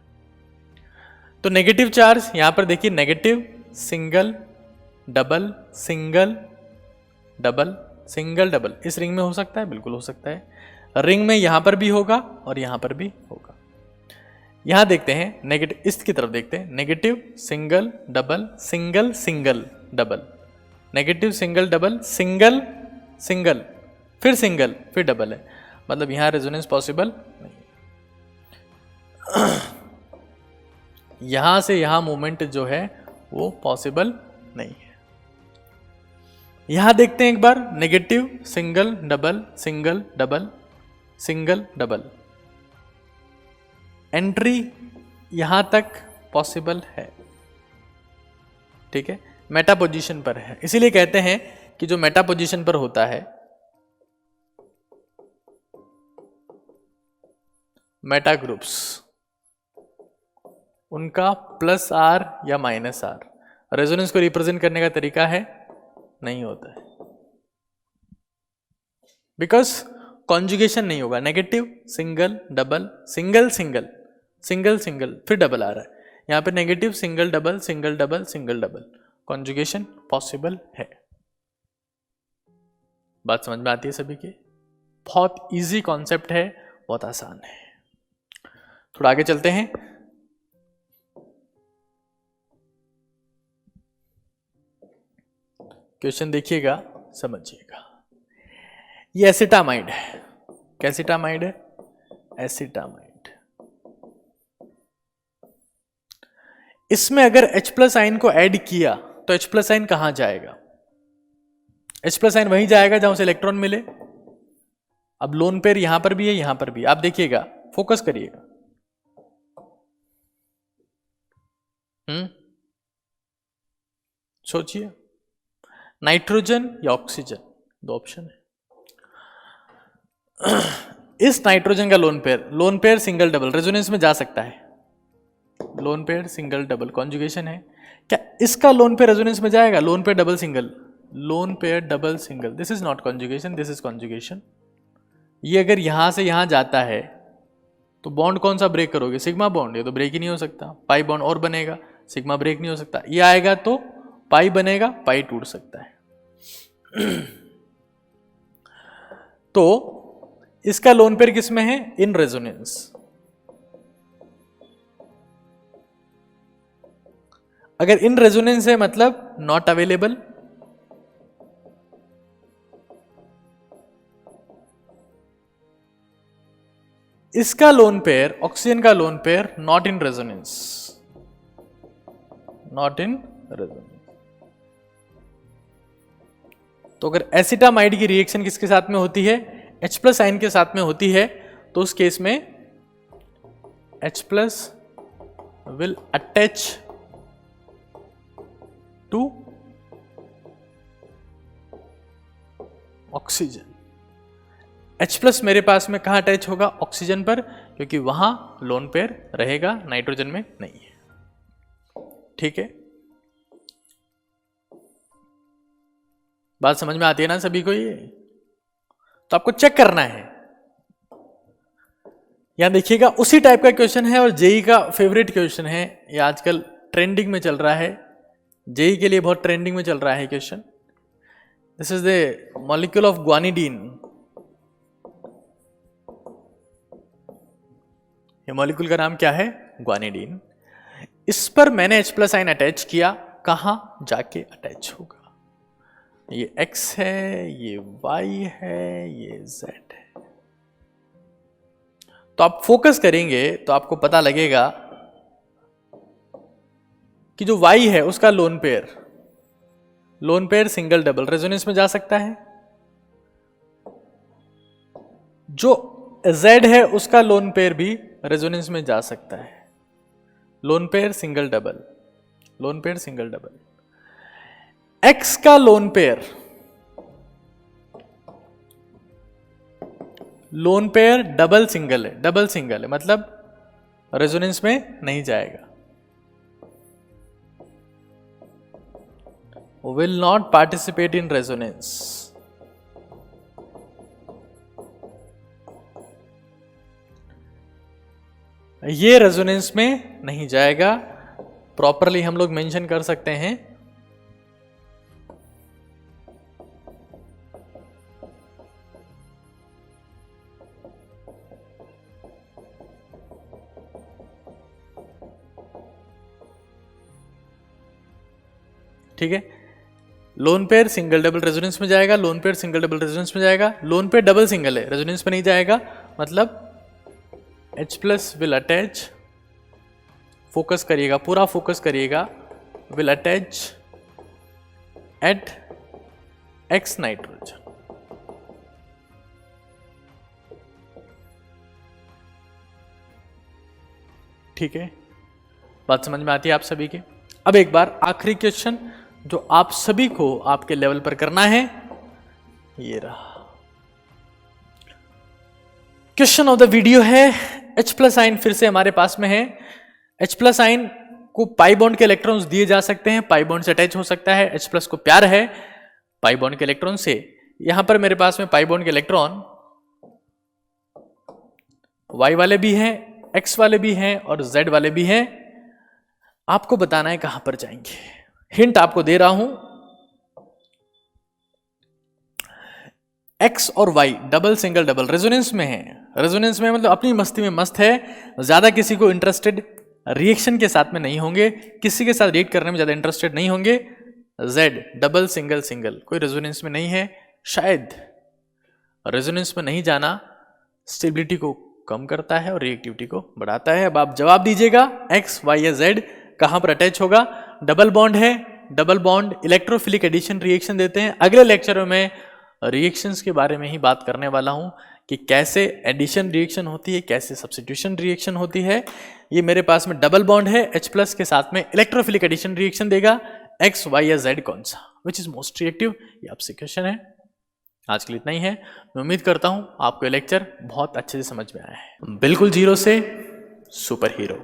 तो नेगेटिव चार्ज यहां पर देखिए, negative single double single double single double, इस रिंग में हो सकता है, बिल्कुल हो सकता है। रिंग में यहां पर भी होगा और यहां पर भी होगा। यहां देखते हैं नेगेटिव, इसकी तरफ देखते हैं, negative single double single single double, negative single double single single, फिर सिंगल, फिर डबल है, मतलब यहां रेजोनेंस पॉसिबल नहीं। यहां से यहां मूवमेंट जो है वो पॉसिबल नहीं है। यहां देखते हैं एक बार, negative single double single double single double, entry यहां तक पॉसिबल है, ठीक है, मेटा पोजीशन पर है। इसीलिए कहते हैं कि जो मेटा पोजीशन पर होता है, मेटा ग्रुप्स, उनका +R या -R रेजोनेंस को रिप्रेजेंट करने का तरीका है, नहीं होता है, बिकॉज कॉन्जुगेशन नहीं होगा। Negative single double single single single single, फिर डबल आ रहा है, यहां पे negative single double single double single double, conjugation possible है। बात समझ में आती है सभी की? बहुत इजी कॉन्सेप्ट है, बहुत आसान है। थोड़ा आगे चलते हैं। क्वेश्चन देखिएगा, समझिएगा। ये एसिटामाइड है। कैसिटामाइड है? एसिटामाइड। इसमें अगर H+ आयन को ऐड किया तो H+ आयन कहां जाएगा? H+ आयन वहीं जाएगा जहां उसे इलेक्ट्रॉन मिले। अब लोन पेयर यहां पर भी है, यहां पर भी। आप देखिएगा, फोकस करिएगा। सोचिए, नाइट्रोजन या ऑक्सीजन, दो ऑप्शन है। इस नाइट्रोजन का lone pair single double resonance में जा सकता है। Lone pair single double conjugation है। क्या इसका लोन पेयर रेजोनेंस में जाएगा? Lone pair double single, lone pair double single, this is not conjugation, this is conjugation. ये अगर यहां से यहां जाता है तो बॉन्ड कौन सा ब्रेक करोगे? Sigma bond. ये तो ब्रेक ही नहीं हो सकता। पाई बॉन्ड और बनेगा, सिग्मा ब्रेक नहीं हो सकता। ये आएगा तो पाई बनेगा, पाई टूट सकता है। तो इसका लोन पेयर किस में है? In resonance. अगर इन रेजोनेंस है मतलब नॉट अवेलेबल। इसका लोन पेयर, ऑक्सीजन का lone pair, not in resonance, not in resonance. तो अगर एसिटामाइड की रिएक्शन किसके साथ में होती है? H+ आयन के साथ में होती है, तो उस केस में H+ will attach to oxygen. H+ मेरे पास में कहां अटैच होगा? ऑक्सीजन पर, क्योंकि वहां लोन पेयर रहेगा, नाइट्रोजन में नहीं है। ठीक है, बात समझ में आती है ना सभी को? ये तो आपको चेक करना है। यहां देखिएगा, उसी टाइप का क्वेश्चन है और जेई का फेवरेट क्वेश्चन है। ये आजकल ट्रेंडिंग में चल रहा है, जेई के लिए बहुत ट्रेंडिंग में चल रहा है question. This is the molecule of guanidine. ये मॉलिक्यूल का नाम क्या है? ग्वानिडीन। इस पर मैंने H+ आयन अटैच किया, कहां जाके अटैच होगा? ये X है, ये Y है, ये Z है। तो आप फोकस करेंगे तो आपको पता लगेगा कि जो Y है उसका lone pair single double resonance में जा सकता है। जो Z है उसका लोन पेयर भी रेजोनेंस में जा सकता है। Lone pair single double, lone pair single double. X का लोन पेयर डबल सिंगल है, डबल सिंगल है मतलब रेजोनेंस में नहीं जाएगा, will not participate in resonance. ये रेजोनेंस में नहीं जाएगा। प्रॉपरली हम लोग मेंशन कर सकते हैं ठीक है। Lone pair single double resonance में जाएगा, lone pair single double resonance में जाएगा, लोन पेयर डबल सिंगल है, रेजोनेंस में नहीं जाएगा, मतलब H+ विल अटैच, फोकस करिएगा, पूरा फोकस करिएगा, will attach eight X nitrogen. ठीक है, बात समझ में आती है आप सभी की? अब एक बार आखिरी क्वेश्चन जो आप सभी को आपके लेवल पर करना है, ये रहा क्वेश्चन ऑफ द वीडियो है। H+ आयन फिर से हमारे पास में है। H+ आयन को पाई बॉन्ड के इलेक्ट्रॉन्स दिए जा सकते हैं, पाई बॉन्ड से अटैच हो सकता है। H+ को प्यार है पाई बॉन्ड के इलेक्ट्रॉन से। यहां पर मेरे पास में पाई बॉन्ड के इलेक्ट्रॉन Y वाले भी हैं, X वाले भी हैं और Z वाले भी हैं। आपको बताना है कहां पर जाएंगे। हिंट आपको दे रहा हूं, एक्स और y double single double resonance में है। रेजोनेंस में मतलब अपनी मस्ती में मस्त है, ज्यादा किसी को इंटरेस्टेड रिएक्शन के साथ में नहीं होंगे, किसी के साथ रिएक्ट करने में ज्यादा इंटरेस्टेड नहीं होंगे। जेड डबल सिंगल सिंगल कोई रेजोनेंस में नहीं है, शायद रेजोनेंस में नहीं जाना स्टेबिलिटी को कम करता है और रिएक्टिविटी को बढ़ाता है। अब आप जवाब दीजिएगा, एक्स वाई या जेड कहां पर अटैच होगा। डबल बॉन्ड है, double bond electrophilic addition reaction देते हैं। अगले लेक्चर में मैं रिएक्शंस के बारे में ही बात करने वाला हूं कि कैसे एडिशन रिएक्शन होती है, कैसे सब्स्टिट्यूशन रिएक्शन होती है। ये मेरे पास में डबल बॉन्ड है, H+ के साथ में इलेक्ट्रोफिलिक एडिशन रिएक्शन देगा, एक्स वाई या जेड कौन सा, विच इज मोस्ट रिएक्टिव, ये आपसे क्वेश्चन है। आज के लिए इतना ही है। मैं उम्मीद करता हूं आपको ये लेक्चर बहुत अच्छे से समझ में आया है। बिल्कुल जीरो से सुपर हीरो।